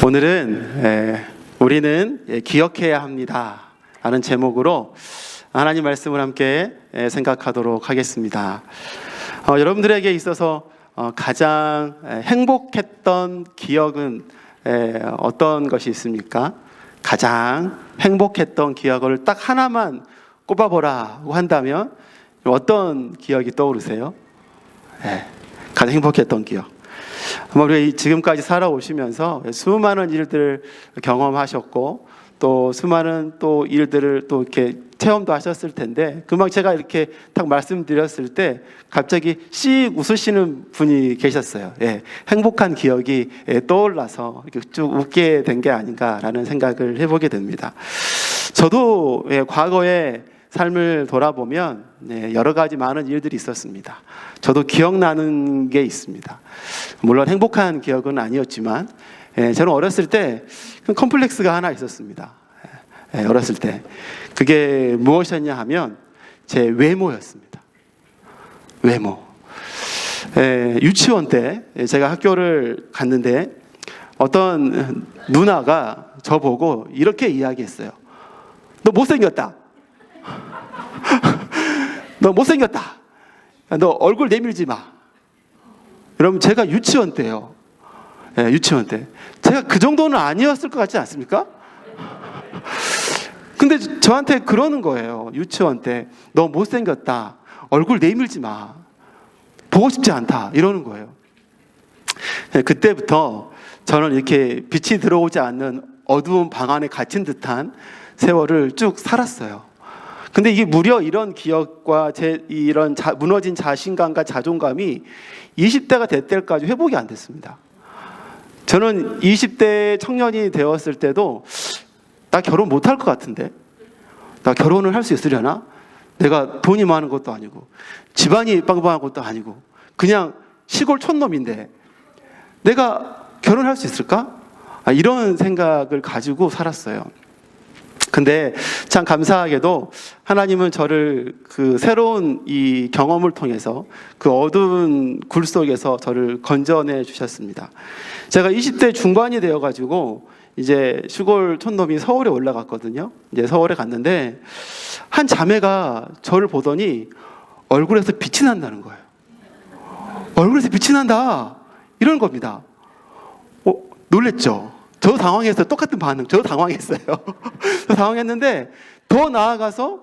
오늘은 우리는 기억해야 합니다 라는 제목으로 하나님 말씀을 함께 생각하도록 하겠습니다. 여러분들에게 있어서 가장 행복했던 기억은 어떤 것이 있습니까? 가장 행복했던 기억을 딱 하나만 꼽아보라고 한다면 어떤 기억이 떠오르세요? 가장 행복했던 기억. 우리 지금까지 살아오시면서 수많은 일들을 경험하셨고 또 수많은 또 일들을 또 이렇게 체험도 하셨을 텐데, 금방 제가 이렇게 딱 말씀드렸을 때 갑자기 씩 웃으시는 분이 계셨어요. 행복한 기억이 떠올라서 이렇게 쭉 웃게 된 게 아닌가라는 생각을 해보게 됩니다. 저도 과거에 삶을 돌아보면 여러 가지 많은 일들이 있었습니다. 저도 기억나는 게 있습니다. 물론 행복한 기억은 아니었지만 저는 어렸을 때 컴플렉스가 하나 있었습니다. 어렸을 때 그게 무엇이었냐 하면 제 외모였습니다. 외모. 유치원 때 제가 학교를 갔는데 어떤 누나가 저보고 이렇게 이야기했어요. 너 못생겼다. 너 못생겼다. 너 얼굴 내밀지 마. 여러분, 제가 유치원 때요. 유치원 때. 제가 그 정도는 아니었을 것 같지 않습니까? 근데 저한테 그러는 거예요. 유치원 때. 너 못생겼다. 얼굴 내밀지 마. 보고 싶지 않다. 이러는 거예요. 그때부터 저는 이렇게 빛이 들어오지 않는 어두운 방 안에 갇힌 듯한 세월을 쭉 살았어요. 근데 이게 무려 이런 기억과 이런 무너진 자신감과 자존감이 20대가 될 때까지 회복이 안 됐습니다. 저는 20대 청년이 되었을 때도 나 결혼 못할 것 같은데, 나 결혼을 할 수 있으려나? 내가 돈이 많은 것도 아니고 집안이 빵빵한 것도 아니고 그냥 시골 촌놈인데 내가 결혼할 수 있을까? 이런 생각을 가지고 살았어요. 근데 참 감사하게도 하나님은 저를 그 새로운 이 경험을 통해서 그 어두운 굴 속에서 저를 건져내 주셨습니다. 제가 20대 중반이 되어가지고 이제 시골 촌놈이 서울에 올라갔거든요. 이제 서울에 갔는데 한 자매가 저를 보더니 얼굴에서 빛이 난다는 거예요. 얼굴에서 빛이 난다. 이런 겁니다. 놀랬죠. 저도 당황했어요. 똑같은 반응. 저도 당황했어요. 저 당황했는데 더 나아가서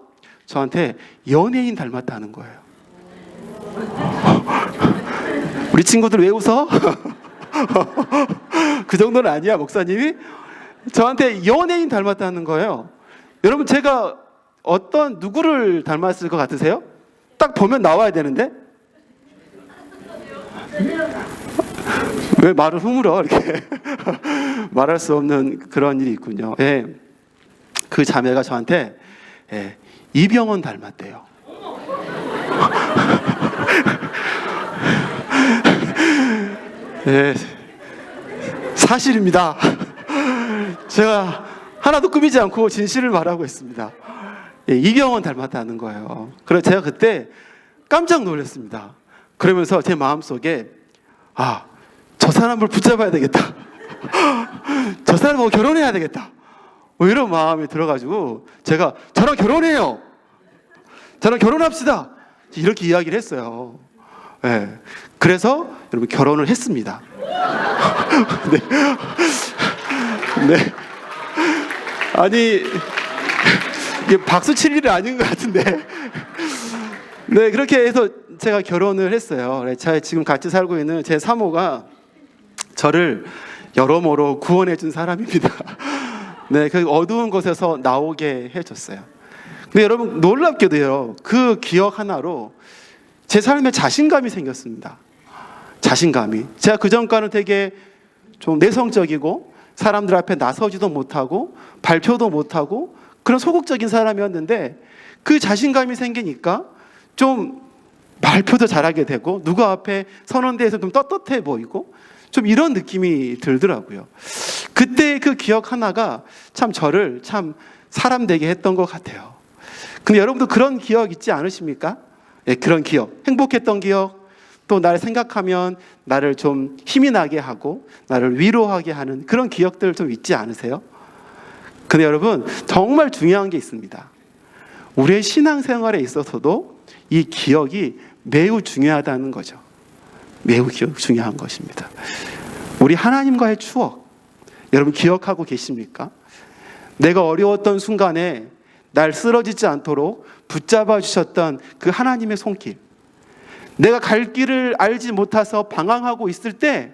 저한테 연예인 닮았다는 거예요. 우리 친구들 왜 웃어? 그 정도는 아니야, 목사님이? 저한테 연예인 닮았다는 거예요. 여러분, 제가 어떤 누구를 닮았을 것 같으세요? 딱 보면 나와야 되는데? 왜 말을 흐물어? 이렇게 말할 수 없는 그런 일이 있군요. 그 자매가 저한테 이병헌 닮았대요. 사실입니다. 제가 하나도 꾸미지 않고 진실을 말하고 있습니다. 이병헌 닮았다는 거예요. 그래서 제가 그때 깜짝 놀랐습니다. 그러면서 제 마음속에 저 사람을 붙잡아야 되겠다. 저 사람하고 결혼해야 되겠다. 이런 마음이 들어가지고 제가 저랑 결혼해요. 저랑 결혼합시다. 이렇게 이야기를 했어요. 그래서 여러분 결혼을 했습니다. 네. 아니 이게 박수 칠 일이 아닌 것 같은데. 네, 그렇게 해서 제가 결혼을 했어요. 제가 지금 같이 살고 있는 제 사모가 저를 여러모로 구원해 준 사람입니다. 네, 그 어두운 곳에서 나오게 해줬어요. 근데 여러분, 놀랍게도요, 그 기억 하나로 제 삶에 자신감이 생겼습니다. 자신감이. 제가 그전과는 되게 좀 내성적이고 사람들 앞에 나서지도 못하고 발표도 못하고 그런 소극적인 사람이었는데, 그 자신감이 생기니까 좀 발표도 잘하게 되고 누구 앞에 서는 데에서 좀 떳떳해 보이고 좀 이런 느낌이 들더라고요. 그때 그 기억 하나가 참 저를 참 사람 되게 했던 것 같아요. 근데 여러분도 그런 기억 있지 않으십니까? 그런 기억, 행복했던 기억, 또 나를 생각하면 나를 좀 힘이 나게 하고 나를 위로하게 하는 그런 기억들 좀 있지 않으세요? 근데 여러분, 정말 중요한 게 있습니다. 우리의 신앙생활에 있어서도 이 기억이 매우 중요하다는 거죠. 매우 중요한 것입니다. 우리 하나님과의 추억, 여러분 기억하고 계십니까? 내가 어려웠던 순간에 날 쓰러지지 않도록 붙잡아 주셨던 그 하나님의 손길, 내가 갈 길을 알지 못해서 방황하고 있을 때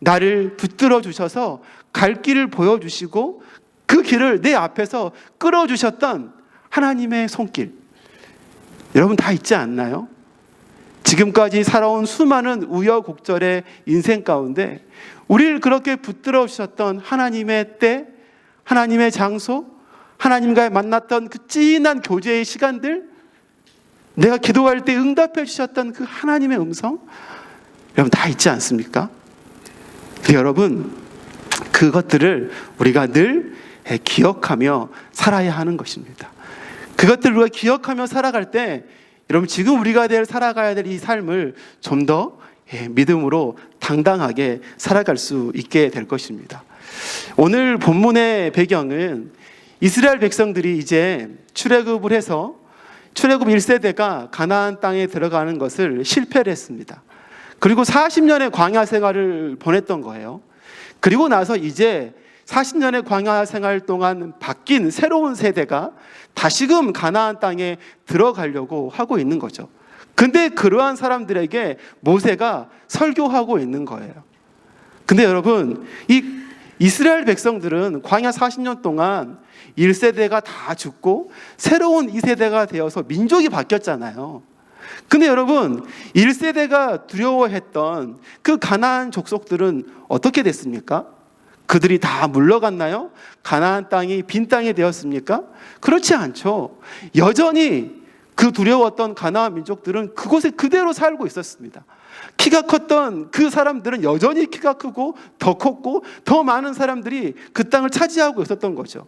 나를 붙들어 주셔서 갈 길을 보여주시고 그 길을 내 앞에서 끌어주셨던 하나님의 손길, 여러분 다 있지 않나요? 지금까지 살아온 수많은 우여곡절의 인생 가운데 우리를 그렇게 붙들어 주셨던 하나님의 때, 하나님의 장소, 하나님과 만났던 그 진한 교제의 시간들, 내가 기도할 때 응답해 주셨던 그 하나님의 음성, 여러분 다 있지 않습니까? 여러분, 그것들을 우리가 늘 기억하며 살아야 하는 것입니다. 그것들을 우리가 기억하며 살아갈 때 여러분, 지금 우리가 살아가야 될 이 삶을 좀 더 믿음으로 당당하게 살아갈 수 있게 될 것입니다. 오늘 본문의 배경은 이스라엘 백성들이 이제 출애굽을 해서 출애굽 1세대가 가나안 땅에 들어가는 것을 실패를 했습니다. 그리고 40년의 광야 생활을 보냈던 거예요. 그리고 나서 이제 40년의 광야 생활 동안 바뀐 새로운 세대가 다시금 가나안 땅에 들어가려고 하고 있는 거죠. 근데 그러한 사람들에게 모세가 설교하고 있는 거예요. 근데 여러분, 이 이스라엘 백성들은 광야 40년 동안 1세대가 다 죽고 새로운 2세대가 되어서 민족이 바뀌었잖아요. 근데 여러분, 1세대가 두려워했던 그 가나안 족속들은 어떻게 됐습니까? 그들이 다 물러갔나요? 가나안 땅이 빈 땅이 되었습니까? 그렇지 않죠. 여전히 그 두려웠던 가나안 민족들은 그곳에 그대로 살고 있었습니다. 키가 컸던 그 사람들은 여전히 키가 크고 더 컸고 더 많은 사람들이 그 땅을 차지하고 있었던 거죠.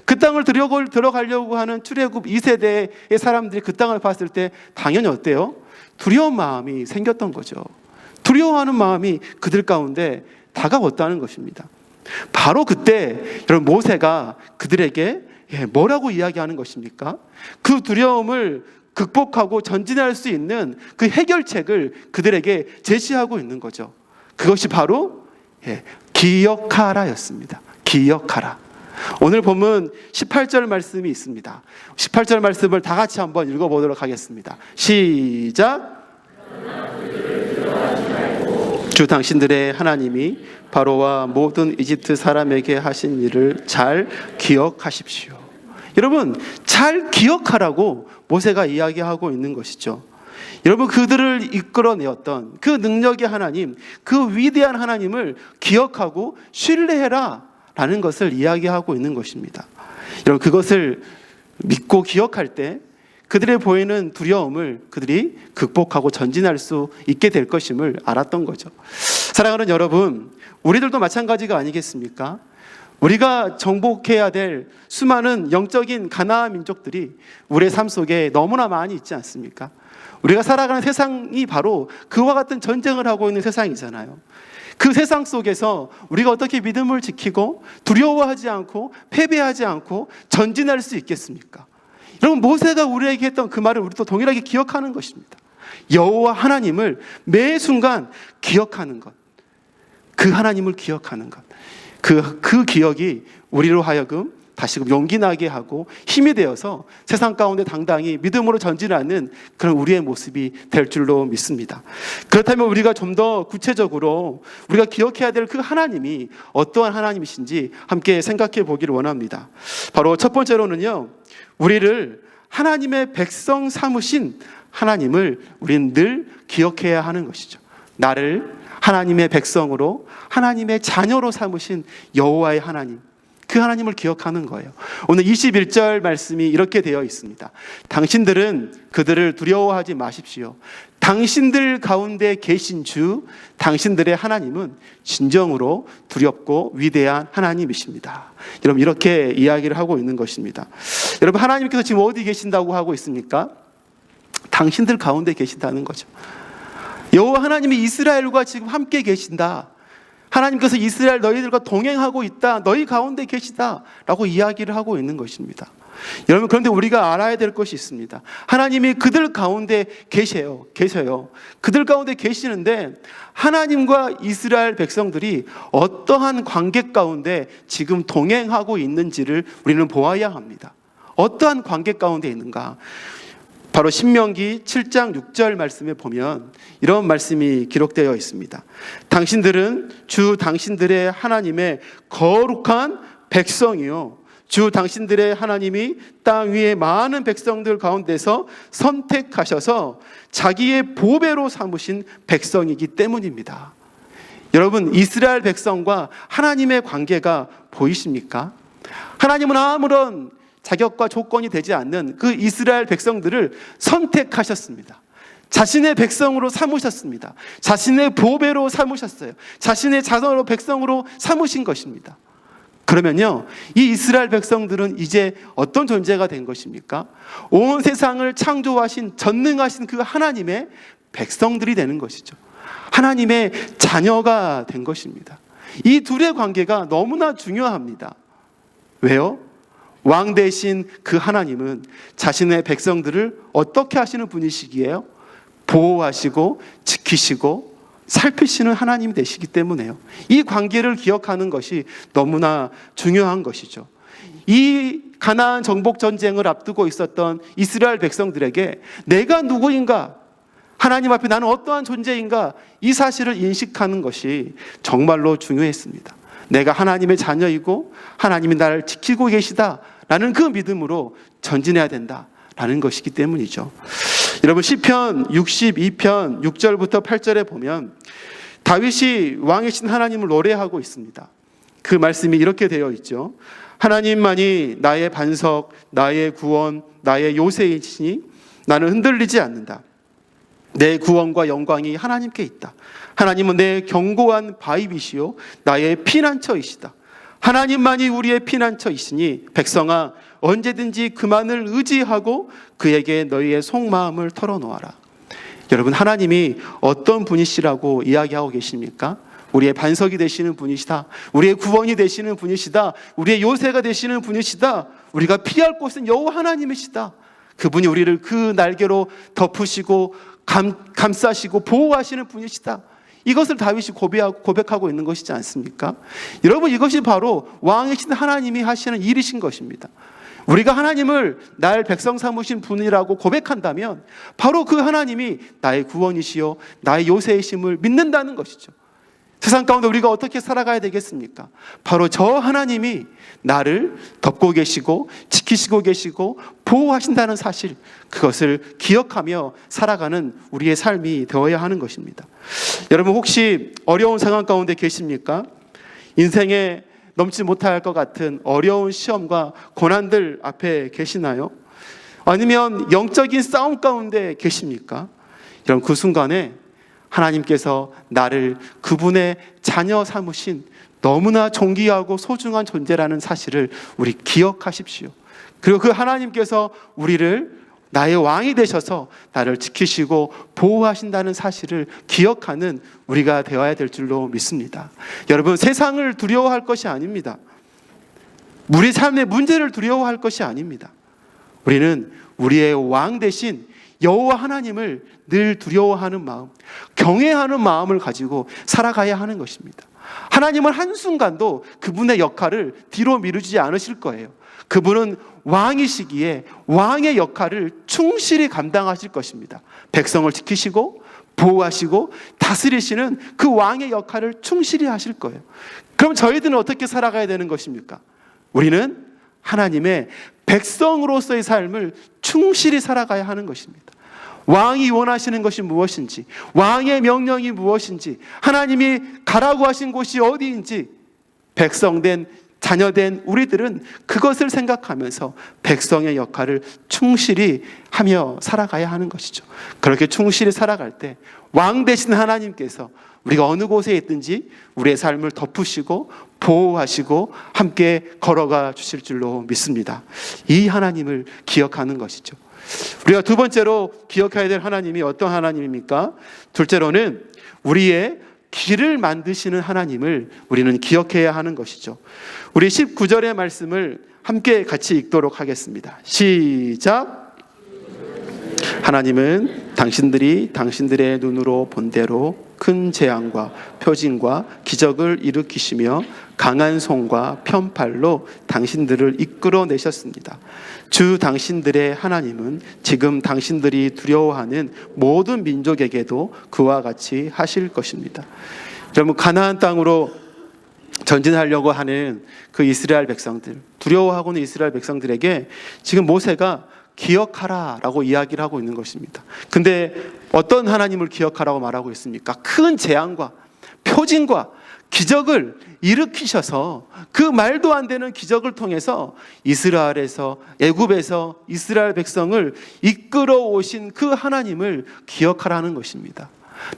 그 땅을 들어가려고 하는 출애굽 2세대의 사람들이 그 땅을 봤을 때 당연히 어때요? 두려운 마음이 생겼던 거죠. 두려워하는 마음이 그들 가운데 다가왔다는 것입니다. 바로 그때 여러분, 모세가 그들에게 뭐라고 이야기하는 것입니까? 그 두려움을 극복하고 전진할 수 있는 그 해결책을 그들에게 제시하고 있는 거죠. 그것이 바로 기억하라였습니다. 기억하라. 오늘 보면 18절 말씀이 있습니다. 18절 말씀을 다 같이 한번 읽어보도록 하겠습니다. 시작. 주 당신들의 하나님이 바로와 모든 이집트 사람에게 하신 일을 잘 기억하십시오. 여러분, 잘 기억하라고 모세가 이야기하고 있는 것이죠. 여러분, 그들을 이끌어내었던 그 능력의 하나님, 그 위대한 하나님을 기억하고 신뢰해라 라는 것을 이야기하고 있는 것입니다. 여러분, 그것을 믿고 기억할 때 그들의 보이는 두려움을 그들이 극복하고 전진할 수 있게 될 것임을 알았던 거죠. 사랑하는 여러분, 우리들도 마찬가지가 아니겠습니까? 우리가 정복해야 될 수많은 영적인 가나안 민족들이 우리의 삶 속에 너무나 많이 있지 않습니까? 우리가 살아가는 세상이 바로 그와 같은 전쟁을 하고 있는 세상이잖아요. 그 세상 속에서 우리가 어떻게 믿음을 지키고 두려워하지 않고 패배하지 않고 전진할 수 있겠습니까? 여러분, 모세가 우리에게 했던 그 말을 우리도 동일하게 기억하는 것입니다. 여호와 하나님을 매 순간 기억하는 것, 그 하나님을 기억하는 것, 그 기억이 우리로 하여금 다시금 용기 나게 하고 힘이 되어서 세상 가운데 당당히 믿음으로 전진하는 그런 우리의 모습이 될 줄로 믿습니다. 그렇다면 우리가 좀 더 구체적으로 우리가 기억해야 될 그 하나님이 어떠한 하나님이신지 함께 생각해 보기를 원합니다. 바로 첫 번째로는요, 우리를 하나님의 백성 삼으신 하나님을 우리는 늘 기억해야 하는 것이죠. 나를 하나님의 백성으로, 하나님의 자녀로 삼으신 여호와의 하나님, 그 하나님을 기억하는 거예요. 오늘 21절 말씀이 이렇게 되어 있습니다. 당신들은 그들을 두려워하지 마십시오. 당신들 가운데 계신 주, 당신들의 하나님은 진정으로 두렵고 위대한 하나님이십니다. 여러분, 이렇게 이야기를 하고 있는 것입니다. 여러분, 하나님께서 지금 어디 계신다고 하고 있습니까? 당신들 가운데 계신다는 거죠. 여호와 하나님이 이스라엘과 지금 함께 계신다. 하나님께서 이스라엘 너희들과 동행하고 있다. 너희 가운데 계시다. 라고 이야기를 하고 있는 것입니다. 여러분, 그런데 우리가 알아야 될 것이 있습니다. 하나님이 그들 가운데 계셔요. 그들 가운데 계시는데 하나님과 이스라엘 백성들이 어떠한 관계 가운데 지금 동행하고 있는지를 우리는 보아야 합니다. 어떠한 관계 가운데 있는가? 바로 신명기 7장 6절 말씀에 보면 이런 말씀이 기록되어 있습니다. 당신들은 주 당신들의 하나님의 거룩한 백성이요, 주 당신들의 하나님이 땅 위의 많은 백성들 가운데서 선택하셔서 자기의 보배로 삼으신 백성이기 때문입니다. 여러분, 이스라엘 백성과 하나님의 관계가 보이십니까? 하나님은 아무런 자격과 조건이 되지 않는 그 이스라엘 백성들을 선택하셨습니다. 자신의 백성으로 삼으셨습니다. 자신의 보배로 삼으셨어요. 자신의 자손으로 백성으로 삼으신 것입니다. 그러면요, 이 이스라엘 백성들은 이제 어떤 존재가 된 것입니까? 온 세상을 창조하신 전능하신 그 하나님의 백성들이 되는 것이죠. 하나님의 자녀가 된 것입니다. 이 둘의 관계가 너무나 중요합니다. 왜요? 왕 대신 그 하나님은 자신의 백성들을 어떻게 하시는 분이시기에요? 보호하시고 지키시고 살피시는 하나님이 되시기 때문에요. 이 관계를 기억하는 것이 너무나 중요한 것이죠. 이 가나안 정복 전쟁을 앞두고 있었던 이스라엘 백성들에게 내가 누구인가, 하나님 앞에 나는 어떠한 존재인가, 이 사실을 인식하는 것이 정말로 중요했습니다. 내가 하나님의 자녀이고 하나님이 나를 지키고 계시다라는 그 믿음으로 전진해야 된다라는 것이기 때문이죠. 여러분, 시편 62편 6절부터 8절에 보면 다윗이 왕이신 하나님을 노래하고 있습니다. 그 말씀이 이렇게 되어 있죠. 하나님만이 나의 반석, 나의 구원, 나의 요새이시니 나는 흔들리지 않는다. 내 구원과 영광이 하나님께 있다. 하나님은 내 견고한 바위이시요 나의 피난처이시다. 하나님만이 우리의 피난처이시니 백성아, 언제든지 그만을 의지하고 그에게 너희의 속마음을 털어놓아라. 여러분, 하나님이 어떤 분이시라고 이야기하고 계십니까? 우리의 반석이 되시는 분이시다. 우리의 구원이 되시는 분이시다. 우리의 요새가 되시는 분이시다. 우리가 피할 곳은 여호와 하나님이시다. 그분이 우리를 그 날개로 덮으시고 감싸시고 보호하시는 분이시다. 이것을 다윗이 고백하고 있는 것이지 않습니까? 여러분, 이것이 바로 왕이신 하나님이 하시는 일이신 것입니다. 우리가 하나님을 나의 백성 삼으신 분이라고 고백한다면 바로 그 하나님이 나의 구원이시요 나의 요새이심을 믿는다는 것이죠. 세상 가운데 우리가 어떻게 살아가야 되겠습니까? 바로 저 하나님이 나를 덮고 계시고 지키시고 계시고 보호하신다는 사실, 그것을 기억하며 살아가는 우리의 삶이 되어야 하는 것입니다. 여러분, 혹시 어려운 상황 가운데 계십니까? 인생에 넘지 못할 것 같은 어려운 시험과 고난들 앞에 계시나요? 아니면 영적인 싸움 가운데 계십니까? 여러분, 그 순간에 하나님께서 나를 그분의 자녀 삼으신 너무나 존귀하고 소중한 존재라는 사실을 우리 기억하십시오. 그리고 그 하나님께서 우리를 나의 왕이 되셔서 나를 지키시고 보호하신다는 사실을 기억하는 우리가 되어야 될 줄로 믿습니다. 여러분, 세상을 두려워할 것이 아닙니다. 우리 삶의 문제를 두려워할 것이 아닙니다. 우리는 우리의 왕 대신 여호와 하나님을 늘 두려워하는 마음, 경외하는 마음을 가지고 살아가야 하는 것입니다. 하나님은 한순간도 그분의 역할을 뒤로 미루지 않으실 거예요. 그분은 왕이시기에 왕의 역할을 충실히 감당하실 것입니다. 백성을 지키시고 보호하시고 다스리시는 그 왕의 역할을 충실히 하실 거예요. 그럼 저희들은 어떻게 살아가야 되는 것입니까? 우리는 하나님의 백성으로서의 삶을 충실히 살아가야 하는 것입니다. 왕이 원하시는 것이 무엇인지, 왕의 명령이 무엇인지, 하나님이 가라고 하신 곳이 어디인지, 백성된 자녀된 우리들은 그것을 생각하면서 백성의 역할을 충실히 하며 살아가야 하는 것이죠. 그렇게 충실히 살아갈 때 왕 되신 하나님께서 우리가 어느 곳에 있든지 우리의 삶을 덮으시고 보호하시고 함께 걸어가 주실 줄로 믿습니다. 이 하나님을 기억하는 것이죠. 우리가 두 번째로 기억해야 될 하나님이 어떤 하나님입니까? 둘째로는 우리의 길을 만드시는 하나님을 우리는 기억해야 하는 것이죠. 우리 19절의 말씀을 함께 같이 읽도록 하겠습니다. 시작. 하나님은 당신들이 당신들의 눈으로 본 대로 큰 재앙과 표징과 기적을 일으키시며 강한 손과 편팔로 당신들을 이끌어내셨습니다. 주 당신들의 하나님은 지금 당신들이 두려워하는 모든 민족에게도 그와 같이 하실 것입니다. 여러분, 가나안 땅으로 전진하려고 하는 그 이스라엘 백성들, 두려워하고 있는 이스라엘 백성들에게 지금 모세가 기억하라라고 이야기를 하고 있는 것입니다. 근데 어떤 하나님을 기억하라고 말하고 있습니까? 큰 재앙과 표징과 기적을 일으키셔서 그 말도 안 되는 기적을 통해서 이스라엘에서, 애굽에서 이스라엘 백성을 이끌어 오신 그 하나님을 기억하라는 것입니다.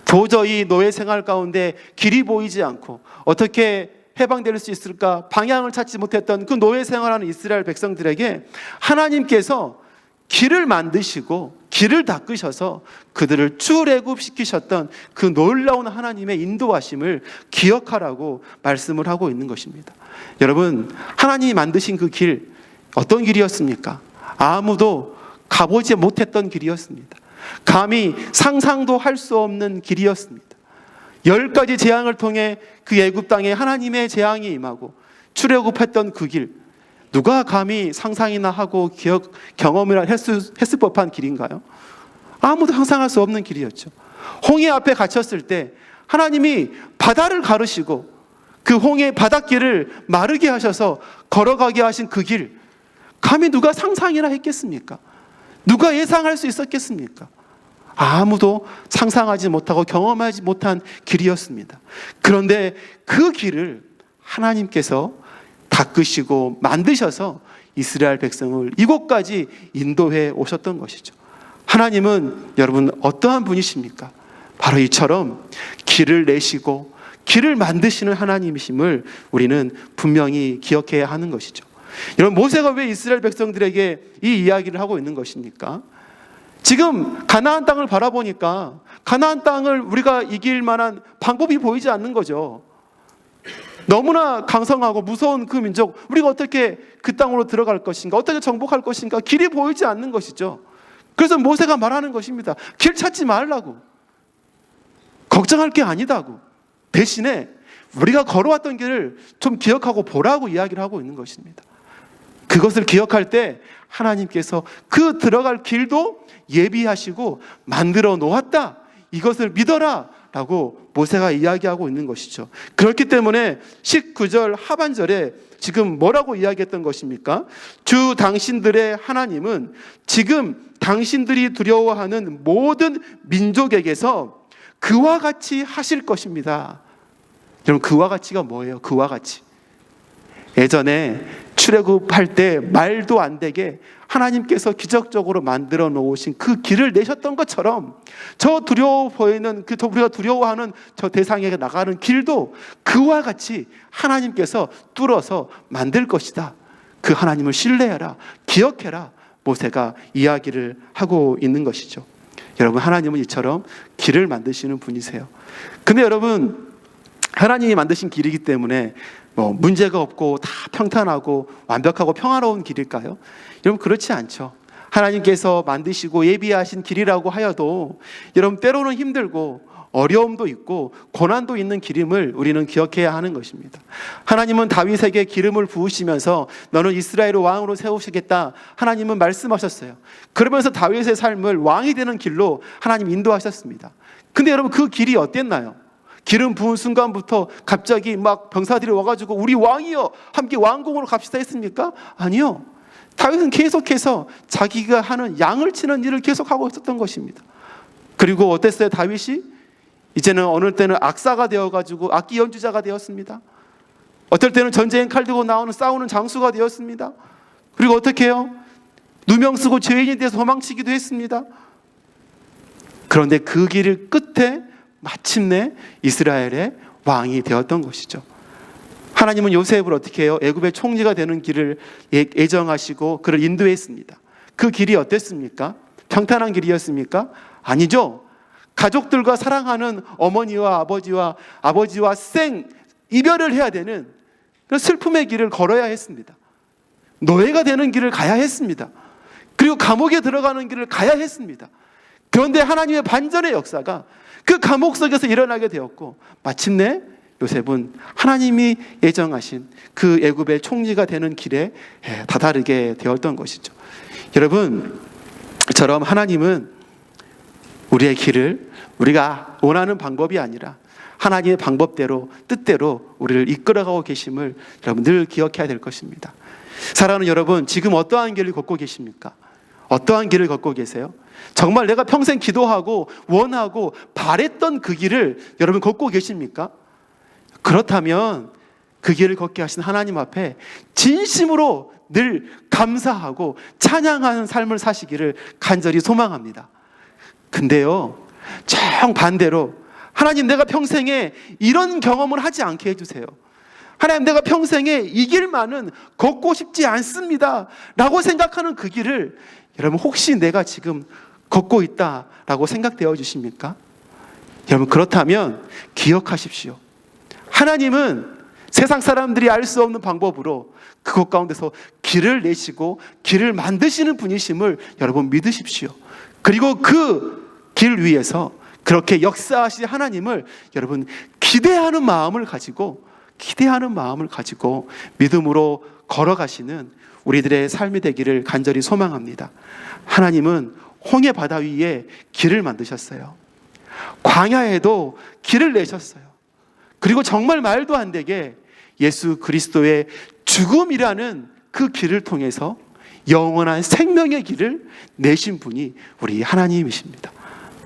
도저히 노예 생활 가운데 길이 보이지 않고 어떻게 해방될 수 있을까 방향을 찾지 못했던 그 노예 생활하는 이스라엘 백성들에게 하나님께서 길을 만드시고 길을 닦으셔서 그들을 출애굽시키셨던 그 놀라운 하나님의 인도하심을 기억하라고 말씀을 하고 있는 것입니다. 여러분, 하나님이 만드신 그 길, 어떤 길이었습니까? 아무도 가보지 못했던 길이었습니다. 감히 상상도 할 수 없는 길이었습니다. 10가지 재앙을 통해 그 애굽 땅에 하나님의 재앙이 임하고 출애굽했던 그 길, 누가 감히 상상이나 하고 경험이나 했을 법한 길인가요? 아무도 상상할 수 없는 길이었죠. 홍해 앞에 갇혔을 때 하나님이 바다를 가르시고 그 홍해 바닷길을 마르게 하셔서 걸어가게 하신 그 길, 감히 누가 상상이나 했겠습니까? 누가 예상할 수 있었겠습니까? 아무도 상상하지 못하고 경험하지 못한 길이었습니다. 그런데 그 길을 하나님께서 닦으시고 만드셔서 이스라엘 백성을 이곳까지 인도해 오셨던 것이죠. 하나님은 여러분 어떠한 분이십니까? 바로 이처럼 길을 내시고 길을 만드시는 하나님이심을 우리는 분명히 기억해야 하는 것이죠. 여러분, 모세가 왜 이스라엘 백성들에게 이 이야기를 하고 있는 것입니까? 지금 가나안 땅을 바라보니까 가나안 땅을 우리가 이길 만한 방법이 보이지 않는 거죠. 너무나 강성하고 무서운 그 민족, 우리가 어떻게 그 땅으로 들어갈 것인가, 어떻게 정복할 것인가, 길이 보이지 않는 것이죠. 그래서 모세가 말하는 것입니다. 길 찾지 말라고, 걱정할 게 아니다고, 대신에 우리가 걸어왔던 길을 좀 기억하고 보라고 이야기를 하고 있는 것입니다. 그것을 기억할 때 하나님께서 그 들어갈 길도 예비하시고 만들어 놓았다, 이것을 믿어라 라고 모세가 이야기하고 있는 것이죠. 그렇기 때문에 19절 하반절에 지금 뭐라고 이야기했던 것입니까? 주 당신들의 하나님은 지금 당신들이 두려워하는 모든 민족에게서 그와 같이 하실 것입니다. 여러분, 그와 같이가 뭐예요? 그와 같이. 예전에 출애굽할 때 말도 안 되게 하나님께서 기적적으로 만들어 놓으신 그 길을 내셨던 것처럼 저 두려워 보이는 우리가 두려워하는 저 대상에게 나가는 길도 그와 같이 하나님께서 뚫어서 만들 것이다. 그 하나님을 신뢰해라, 기억해라, 모세가 이야기를 하고 있는 것이죠. 여러분, 하나님은 이처럼 길을 만드시는 분이세요. 근데 여러분, 하나님이 만드신 길이기 때문에 문제가 없고 다 평탄하고 완벽하고 평화로운 길일까요? 여러분, 그렇지 않죠. 하나님께서 만드시고 예비하신 길이라고 하여도 여러분, 때로는 힘들고 어려움도 있고 고난도 있는 길임을 우리는 기억해야 하는 것입니다. 하나님은 다윗에게 기름을 부으시면서 너는 이스라엘의 왕으로 세우시겠다, 하나님은 말씀하셨어요. 그러면서 다윗의 삶을 왕이 되는 길로 하나님 인도하셨습니다. 근데 여러분, 그 길이 어땠나요? 기름 부은 순간부터 갑자기 막 병사들이 와가지고 우리 왕이여 함께 왕궁으로 갑시다 했습니까? 아니요. 다윗은 계속해서 자기가 하는 양을 치는 일을 계속하고 있었던 것입니다. 그리고 어땠어요? 다윗이 이제는 어느 때는 악사가 되어가지고 악기 연주자가 되었습니다. 어떨 때는 전쟁에 칼 들고 나오는 싸우는 장수가 되었습니다. 그리고 어떻게 해요? 누명 쓰고 죄인이 돼서 도망치기도 했습니다. 그런데 그 길 끝에 마침내 이스라엘의 왕이 되었던 것이죠. 하나님은 요셉을 어떻게 해요? 애굽의 총리가 되는 길을 예정하시고 그를 인도했습니다. 그 길이 어땠습니까? 평탄한 길이었습니까? 아니죠. 가족들과 사랑하는 어머니와 아버지와 이별을 해야 되는 그런 슬픔의 길을 걸어야 했습니다. 노예가 되는 길을 가야 했습니다. 그리고 감옥에 들어가는 길을 가야 했습니다. 그런데 하나님의 반전의 역사가 그 감옥 속에서 일어나게 되었고, 마침내 요셉은 하나님이 예정하신 그 애굽의 총리가 되는 길에 다다르게 되었던 것이죠. 여러분, 저처럼 하나님은 우리의 길을 우리가 원하는 방법이 아니라 하나님의 방법대로, 뜻대로 우리를 이끌어가고 계심을 여러분 늘 기억해야 될 것입니다. 사랑하는 여러분, 지금 어떠한 길을 걷고 계십니까? 어떠한 길을 걷고 계세요? 정말 내가 평생 기도하고 원하고 바랬던 그 길을 여러분 걷고 계십니까? 그렇다면 그 길을 걷게 하신 하나님 앞에 진심으로 늘 감사하고 찬양하는 삶을 사시기를 간절히 소망합니다. 근데요, 정반대로 하나님, 내가 평생에 이런 경험을 하지 않게 해주세요. 하나님, 내가 평생에 이 길만은 걷고 싶지 않습니다 라고 생각하는 그 길을 여러분 혹시 내가 지금 걷고 있다라고 생각되어 주십니까? 여러분, 그렇다면 기억하십시오. 하나님은 세상 사람들이 알 수 없는 방법으로 그곳 가운데서 길을 내시고 길을 만드시는 분이심을 여러분 믿으십시오. 그리고 그 길 위에서 그렇게 역사하실 하나님을 여러분 기대하는 마음을 가지고 믿음으로 걸어가시는 우리들의 삶이 되기를 간절히 소망합니다. 하나님은 홍해 바다 위에 길을 만드셨어요. 광야에도 길을 내셨어요. 그리고 정말 말도 안 되게 예수 그리스도의 죽음이라는 그 길을 통해서 영원한 생명의 길을 내신 분이 우리 하나님이십니다.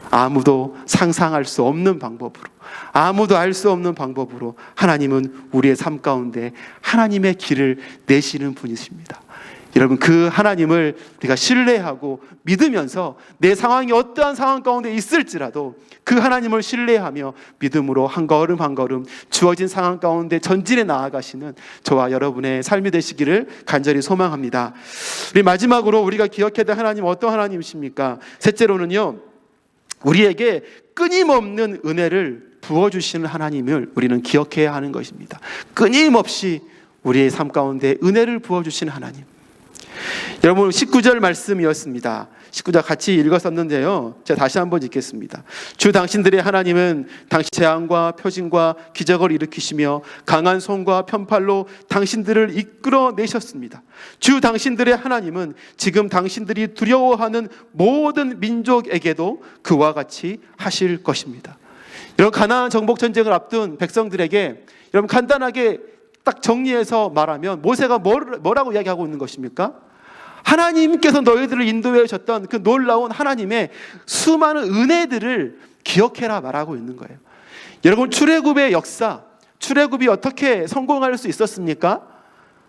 아무도 상상할 수 없는 방법으로, 아무도 알 수 없는 방법으로 하나님은 우리의 삶 가운데 하나님의 길을 내시는 분이십니다. 여러분, 그 하나님을 우리가 신뢰하고 믿으면서 내 상황이 어떠한 상황 가운데 있을지라도 그 하나님을 신뢰하며 믿음으로 한 걸음 한 걸음 주어진 상황 가운데 전진해 나아가시는 저와 여러분의 삶이 되시기를 간절히 소망합니다. 우리 마지막으로 우리가 기억해야 될 하나님, 어떤 하나님이십니까? 셋째로는요, 우리에게 끊임없는 은혜를 부어주시는 하나님을 우리는 기억해야 하는 것입니다. 끊임없이 우리의 삶 가운데 은혜를 부어주시는 하나님. 여러분, 19절 말씀이었습니다. 19절 같이 읽었었는데요, 제가 다시 한번 읽겠습니다. 주 당신들의 하나님은 당시 재앙과 표징과 기적을 일으키시며 강한 손과 편팔로 당신들을 이끌어내셨습니다. 주 당신들의 하나님은 지금 당신들이 두려워하는 모든 민족에게도 그와 같이 하실 것입니다. 여러분, 가나안 정복 전쟁을 앞둔 백성들에게 여러분 간단하게 딱 정리해서 말하면 모세가 뭐라고 이야기하고 있는 것입니까? 하나님께서 너희들을 인도해 오셨던 그 놀라운 하나님의 수많은 은혜들을 기억해라 말하고 있는 거예요. 여러분, 출애굽의 역사, 출애굽이 어떻게 성공할 수 있었습니까?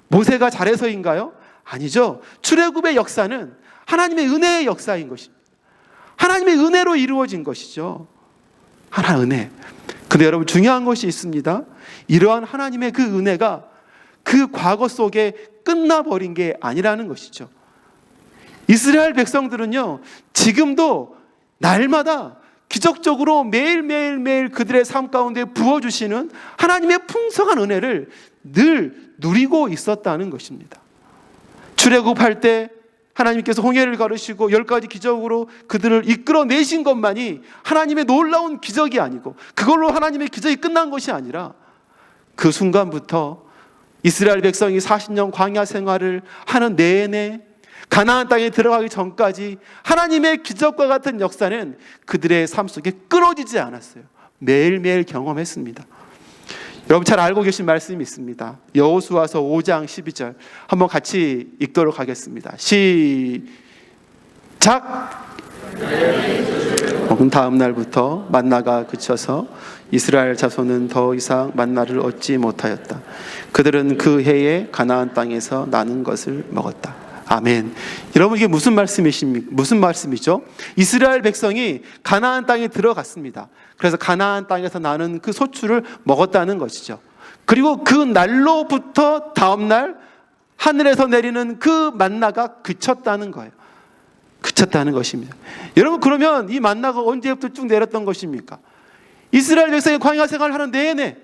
모세가 잘해서인가요? 아니죠. 출애굽의 역사는 하나님의 은혜의 역사인 것입니다. 하나님의 은혜로 이루어진 것이죠. 하나의 은혜. 근데 여러분, 중요한 것이 있습니다. 이러한 하나님의 그 은혜가 그 과거 속에 끝나버린 게 아니라는 것이죠. 이스라엘 백성들은요, 지금도 날마다 기적적으로 매일매일 그들의 삶 가운데 부어주시는 하나님의 풍성한 은혜를 늘 누리고 있었다는 것입니다. 출애굽할 때 하나님께서 홍해를 가르시고 10가지 기적으로 그들을 이끌어내신 것만이 하나님의 놀라운 기적이 아니고, 그걸로 하나님의 기적이 끝난 것이 아니라 그 순간부터 이스라엘 백성이 40년 광야 생활을 하는 내내 가나안 땅에 들어가기 전까지 하나님의 기적과 같은 역사는 그들의 삶 속에 끊어지지 않았어요. 매일매일 경험했습니다. 여러분, 잘 알고 계신 말씀이 있습니다. 여호수아서 5장 12절 한번 같이 읽도록 하겠습니다. 시작! 다음 날부터 만나가 그쳐서 이스라엘 자손은 더 이상 만나를 얻지 못하였다. 그들은 그 해에 가나안 땅에서 나는 것을 먹었다. 아멘. 여러분, 이게 무슨 말씀이십니까? 무슨 말씀이죠? 이스라엘 백성이 가나안 땅에 들어갔습니다. 그래서 가나안 땅에서 나는 그 소출을 먹었다는 것이죠. 그리고 그 날로부터 다음 날 하늘에서 내리는 그 만나가 그쳤다는 거예요. 그쳤다는 것입니다. 여러분, 그러면 이 만나가 언제부터 쭉 내렸던 것입니까? 이스라엘 백성이 광야 생활을 하는 내내,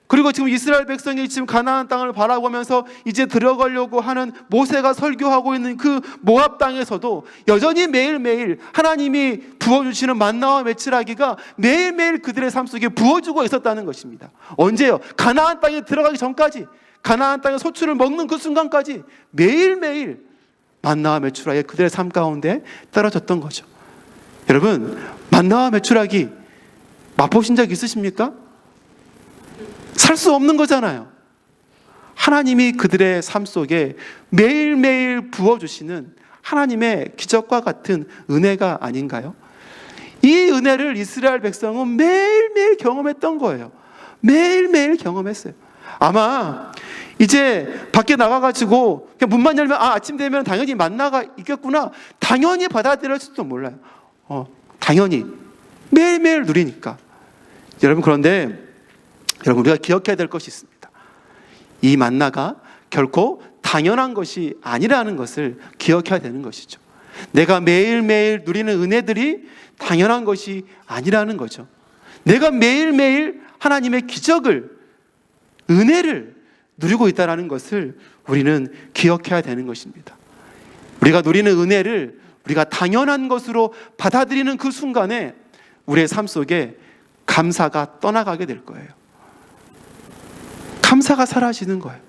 그리고 지금 이스라엘 백성이 지금 가나안 땅을 바라보면서 이제 들어가려고 하는 모세가 설교하고 있는 그 모압 땅에서도 여전히 매일매일 하나님이 부어주시는 만나와 메추라기가 매일매일 그들의 삶 속에 부어주고 있었다는 것입니다. 언제요? 가나안 땅에 들어가기 전까지, 가나안 땅의 소출을 먹는 그 순간까지 매일매일 만나와 메추라기 그들의 삶 가운데 떨어졌던 거죠. 여러분, 만나와 메추라기 맛보신 적 있으십니까? 살 수 없는 거잖아요. 하나님이 그들의 삶 속에 매일매일 부어주시는 하나님의 기적과 같은 은혜가 아닌가요? 이 은혜를 이스라엘 백성은 매일매일 경험했던 거예요. 매일매일 경험했어요. 아마 이제 밖에 나가가지고 그냥 문만 열면 아침 되면 당연히 만나가 있겠구나, 당연히 받아들였을지도 몰라요. 당연히 매일매일 누리니까. 여러분, 그런데 여러분, 우리가 기억해야 될 것이 있습니다. 이 만나가 결코 당연한 것이 아니라는 것을 기억해야 되는 것이죠. 내가 매일매일 누리는 은혜들이 당연한 것이 아니라는 거죠. 내가 매일매일 하나님의 기적을, 은혜를 누리고 있다는 것을 우리는 기억해야 되는 것입니다. 우리가 누리는 은혜를 우리가 당연한 것으로 받아들이는 그 순간에 우리의 삶 속에 감사가 떠나가게 될 거예요. 감사가 사라지는 거예요.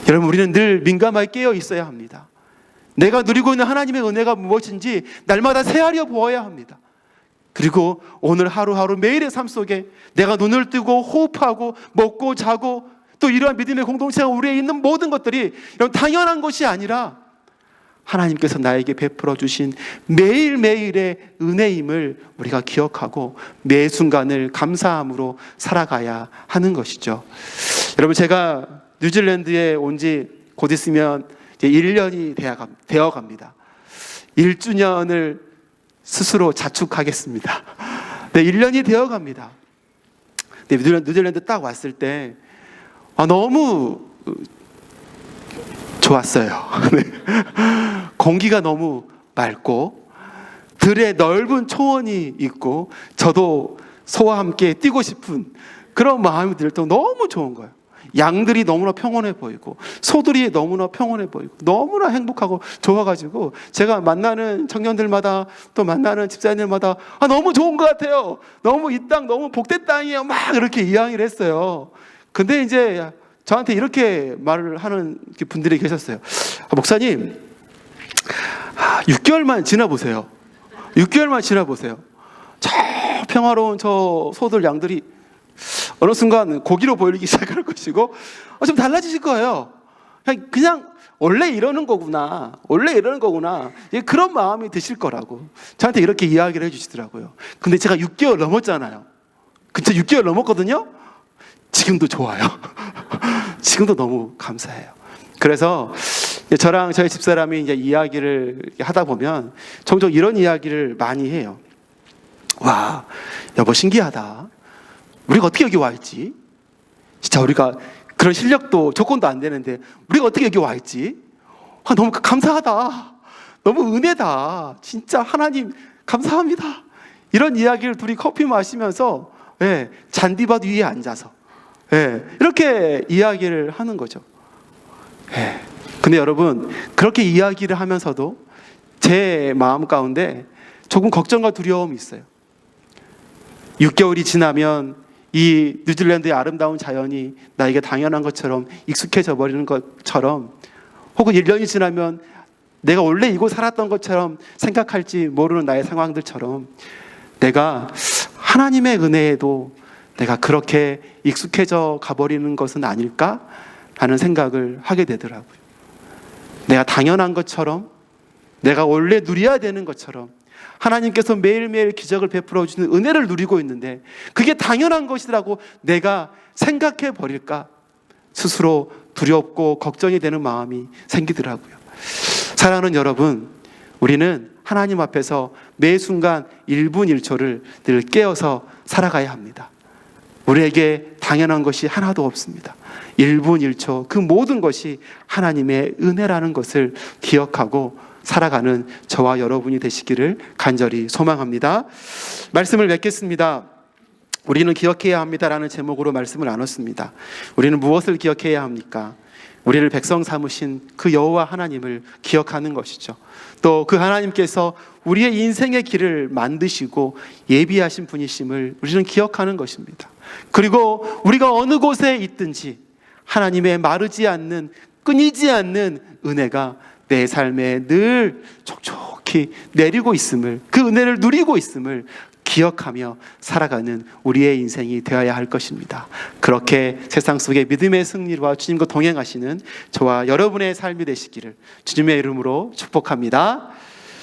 여러분, 우리는 늘 민감하게 깨어 있어야 합니다. 내가 누리고 있는 하나님의 은혜가 무엇인지 날마다 새하려 보아야 합니다. 그리고 오늘 하루하루 매일의 삶 속에 내가 눈을 뜨고 호흡하고 먹고 자고 또 이러한 믿음의 공동체가 우리에 있는 모든 것들이 이런 당연한 것이 아니라 하나님께서 나에게 베풀어 주신 매일매일의 은혜임을 우리가 기억하고 매 순간을 감사함으로 살아가야 하는 것이죠. 여러분, 제가 뉴질랜드에 온 지 곧 있으면 이제 1년이 되어 갑니다. 1주년을 스스로 자축하겠습니다. 네, 1년이 되어 갑니다. 네, 뉴질랜드 딱 왔을 때 너무 좋았어요. 네. 공기가 너무 맑고 들에 넓은 초원이 있고 저도 소와 함께 뛰고 싶은 그런 마음이 들 때 너무 좋은 거예요. 양들이 너무나 평온해 보이고 소들이 너무나 평온해 보이고 너무나 행복하고 좋아가지고 제가 만나는 청년들마다 또 만나는 집사님들마다 너무 좋은 것 같아요. 너무 이 땅 너무 복된 땅이에요. 막 이렇게 이야기를 했어요. 근데 이제 저한테 이렇게 말을 하는 분들이 계셨어요. 목사님, 6개월만 지나보세요. 6개월만 지나보세요. 저 평화로운 저 소들 양들이 어느 순간 고기로 보이기 시작할 것이고 좀 달라지실 거예요. 그냥 원래 이러는 거구나, 원래 이러는 거구나, 그런 마음이 드실 거라고 저한테 이렇게 이야기를 해주시더라고요. 근데 제가 6개월 넘었잖아요. 그쵸, 6개월 넘었거든요. 지금도 좋아요. 지금도 너무 감사해요. 그래서 저랑 저희 집사람이 이제 이야기를 하다 보면 종종 이런 이야기를 많이 해요. 와, 여보 신기하다. 우리가 어떻게 여기 와 있지? 진짜 우리가 그런 실력도 조건도 안 되는데 우리가 어떻게 여기 와 있지? 너무 감사하다. 너무 은혜다. 진짜 하나님 감사합니다. 이런 이야기를 둘이 커피 마시면서 잔디밭 위에 앉아서 이렇게 이야기를 하는 거죠. 근데 여러분, 그렇게 이야기를 하면서도 제 마음 가운데 조금 걱정과 두려움이 있어요. 6개월이 지나면 이 뉴질랜드의 아름다운 자연이 나에게 당연한 것처럼 익숙해져 버리는 것처럼, 혹은 1년이 지나면 내가 원래 이곳 살았던 것처럼 생각할지 모르는 나의 상황들처럼 내가 하나님의 은혜에도 내가 그렇게 익숙해져 가버리는 것은 아닐까 하는 생각을 하게 되더라고요. 내가 당연한 것처럼, 내가 원래 누려야 되는 것처럼 하나님께서 매일매일 기적을 베풀어 주시는 은혜를 누리고 있는데 그게 당연한 것이라고 내가 생각해 버릴까 스스로 두렵고 걱정이 되는 마음이 생기더라고요. 사랑하는 여러분, 우리는 하나님 앞에서 매 순간 1분 1초를 늘 깨어서 살아가야 합니다. 우리에게 당연한 것이 하나도 없습니다. 1분 1초 그 모든 것이 하나님의 은혜라는 것을 기억하고 살아가는 저와 여러분이 되시기를 간절히 소망합니다. 말씀을 맺겠습니다. 우리는 기억해야 합니다라는 제목으로 말씀을 나눴습니다. 우리는 무엇을 기억해야 합니까? 우리를 백성 삼으신 그 여호와 하나님을 기억하는 것이죠. 또 그 하나님께서 우리의 인생의 길을 만드시고 예비하신 분이심을 우리는 기억하는 것입니다. 그리고 우리가 어느 곳에 있든지 하나님의 마르지 않는, 끊이지 않는 은혜가 내 삶에 늘 촉촉히 내리고 있음을, 그 은혜를 누리고 있음을 기억하며 살아가는 우리의 인생이 되어야 할 것입니다. 그렇게 세상 속의 믿음의 승리와 주님과 동행하시는 저와 여러분의 삶이 되시기를 주님의 이름으로 축복합니다.